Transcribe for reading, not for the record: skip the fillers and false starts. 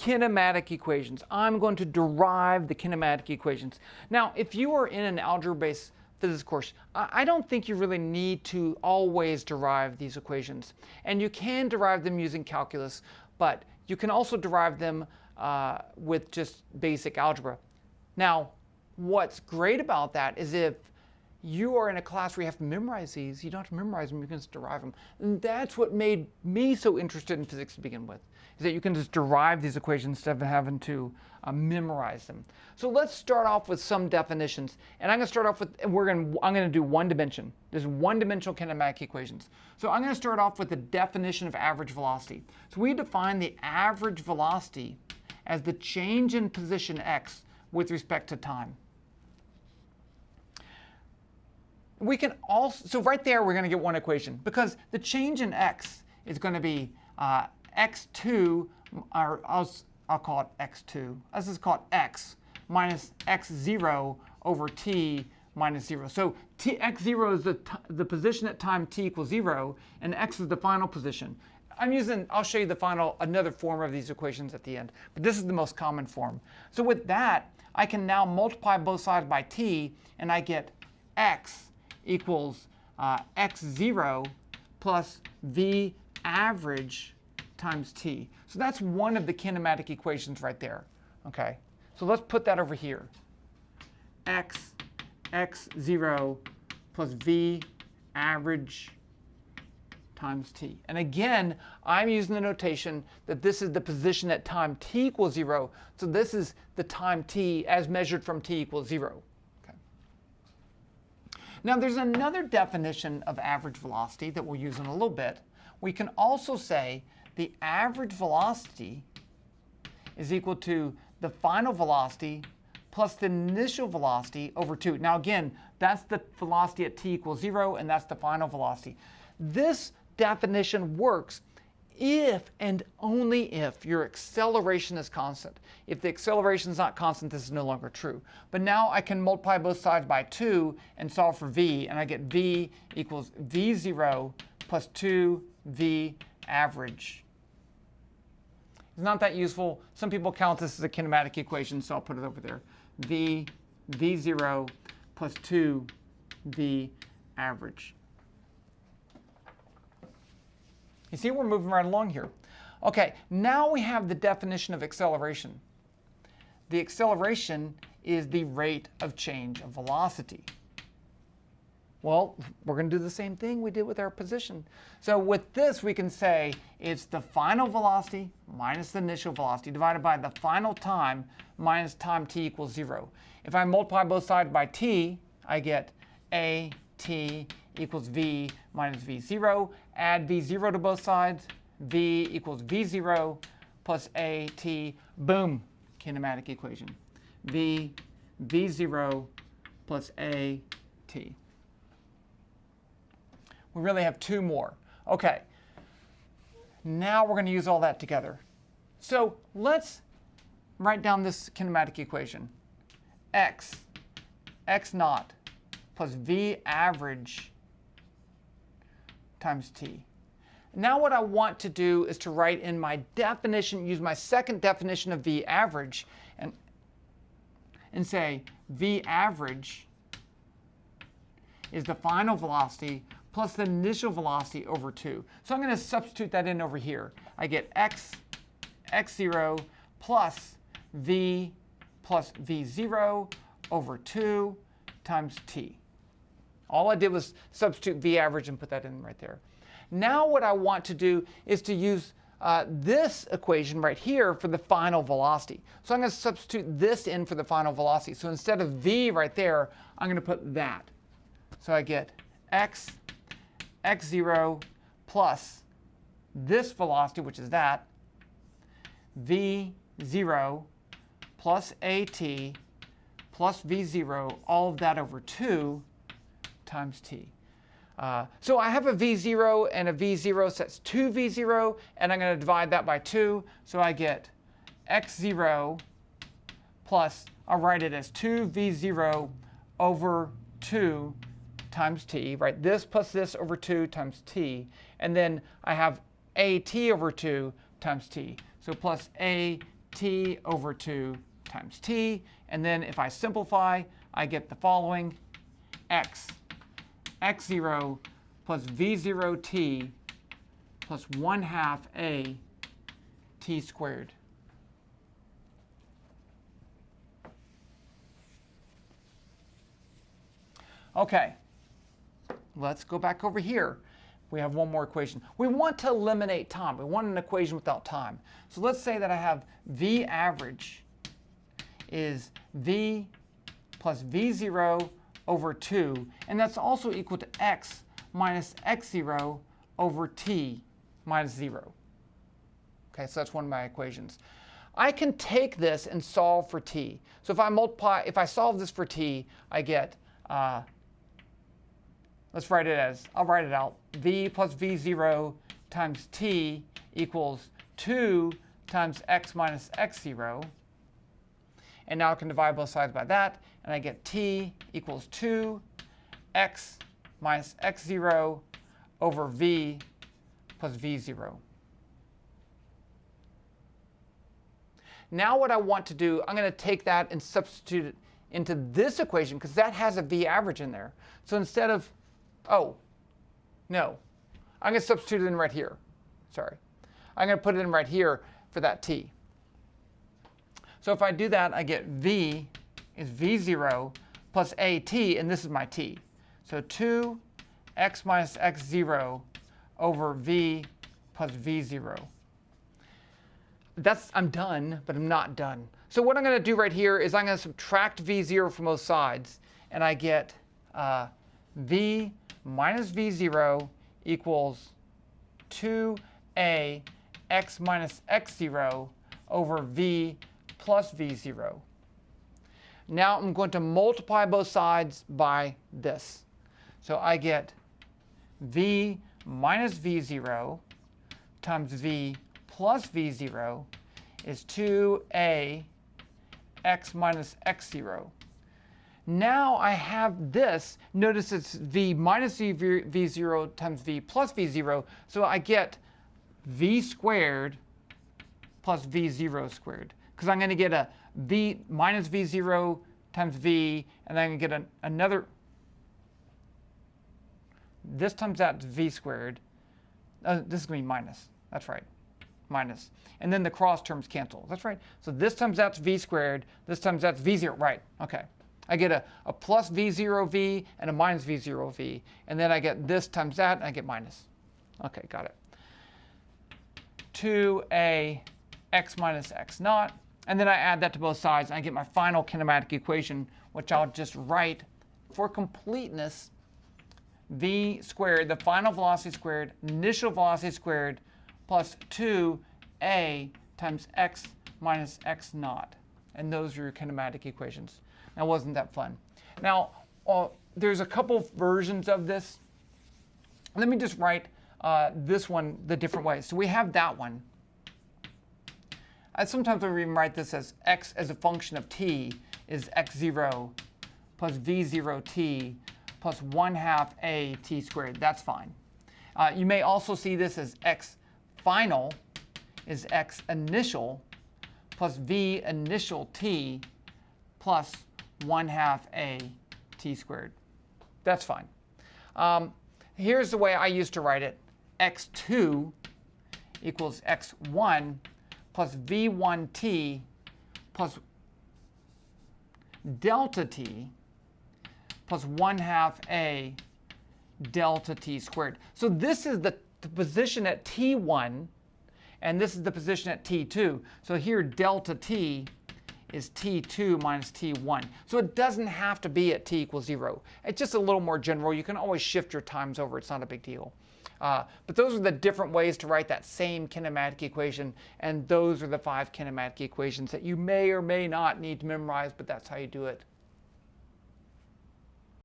kinematic equations. I'm going to derive the kinematic equations. Now, if you are in an algebra-based physics course, I don't think you really need to always derive these equations. And you can derive them using calculus, but you can also derive them with just basic algebra. Now, what's great about that is if you are in a class where you have to memorize these, you don't have to memorize them, you can just derive them. And that's what made me so interested in physics to begin with, is that you can just derive these equations instead of having to memorize them. So let's start off with some definitions. And I'm going to start off with, I'm going to do one dimension. There's one-dimensional kinematic equations. So I'm going to start off with the definition of average velocity. So we define the average velocity as the change in position x with respect to time. We can also, so right there we're going to get one equation, because the change in x is going to be x2, or I'll call it x2. Let's just call it x minus x0 over t minus 0. So x0 is the position at time t equals 0, and x is the final position. I'll show you another form of these equations at the end, but this is the most common form. So with that, I can now multiply both sides by t, and I get x equals x0 plus v average times t. So that's one of the kinematic equations right there. Okay, so let's put that over here. x0 plus v average times t. And again, I'm using the notation that this is the position at time t equals 0. So this is the time t as measured from t equals 0. Now, there's another definition of average velocity that we'll use in a little bit. We can also say the average velocity is equal to the final velocity plus the initial velocity over 2. Now, again, that's the velocity at t equals 0, and that's the final velocity. This definition works if and only if your acceleration is constant. If the acceleration is not constant, this is no longer true. But now I can multiply both sides by 2 and solve for v, and I get v equals v0 plus 2v average. It's not that useful. Some people count this as a kinematic equation, so I'll put it over there. v0 plus 2v average. You see, we're moving right along here. OK, now we have the definition of acceleration. The acceleration is the rate of change of velocity. Well, we're going to do the same thing we did with our position. So with this, we can say it's the final velocity minus the initial velocity divided by the final time minus time t equals 0. If I multiply both sides by t, I get at equals v minus v0. Add v0 to both sides. V equals v0 plus at. Boom, kinematic equation. v0 plus at. We really have two more. OK, now we're going to use all that together. So let's write down this kinematic equation. X naught plus v average times t. Now what I want to do is to write in my definition, use my second definition of v average, and say v average is the final velocity plus the initial velocity over 2. So I'm going to substitute that in over here. I get x0 plus v plus v0 over 2 times t. All I did was substitute v average and put that in right there. Now what I want to do is to use this equation right here for the final velocity. So I'm going to substitute this in for the final velocity. So instead of v right there, I'm going to put that. So I get x0 plus this velocity, which is that, v0 plus at plus v0, all of that over 2 times t. So I have a v0 and a v0, so that's 2v0, and I'm going to divide that by 2. So I get x0 plus, I'll write it as 2v0 over 2 times t, right? This plus this over 2 times t. And then I have at over 2 times t. So plus at t over 2 times t. And then if I simplify, I get the following: x0 plus v0t plus 1/2 a t squared. OK, let's go back over here. We have one more equation. We want to eliminate time. We want an equation without time. So let's say that I have v average is v plus v0 over 2. And that's also equal to x minus x0 over t minus 0. OK, so that's one of my equations. I can take this and solve for t. So if I solve this for t, I get, let's write it as, I'll write it out, v plus v0 times t equals 2 times x minus x0. And now I can divide both sides by that, and I get t equals 2 x minus x0 over v plus v0. Now what I want to do, I'm going to take that and substitute it into this equation, because that has a v average in there. So instead of, oh, no, I'm going to substitute it in right here. Sorry. I'm going to put it in right here for that t. So if I do that, I get v is v0 plus at, and this is my t. So 2 x minus x0 over v plus v0. I'm done, but I'm not done. So what I'm going to do right here is I'm going to subtract v0 from both sides, and I get v minus v0 equals 2a x minus x0 over v plus v0. Now I'm going to multiply both sides by this. So I get v minus v0 times v plus v0 is 2a x minus x0. Now I have this. Notice it's v minus v0 times v plus v0. So I get v squared plus v0 squared. Because I'm going to get a v minus v0 times v, and then I'm going to get another. This times that's v squared. This is going to be minus. That's right. Minus. And then the cross terms cancel. That's right. So this times that's v squared. This times that's v0. Right. OK. I get a plus v0v and a minus v0v. And then I get this times that, and I get minus. OK, got it. 2a x minus x naught. And then I add that to both sides, and I get my final kinematic equation, which I'll just write for completeness. V squared, the final velocity squared, initial velocity squared, plus 2a times x minus x naught. And those are your kinematic equations. Now, wasn't that fun? Now, there's a couple versions of this. Let me just write this one the different way. So we have that one. Sometimes I even write this as x as a function of t is x0 plus v0t plus 1/2 a t squared. That's fine. You may also see this as x final is x initial plus v initial t plus 1/2 a t squared. That's fine. Here's the way I used to write it. x2 equals x1 plus v1t plus delta t plus 1/2 a delta t squared. So this is the position at t1, and this is the position at t2. So here delta t is t2 minus t1. So it doesn't have to be at t equals 0. It's just a little more general. You can always shift your times over. It's not a big deal. But those are the different ways to write that same kinematic equation, and those are the 5 kinematic equations that you may or may not need to memorize, but that's how you do it.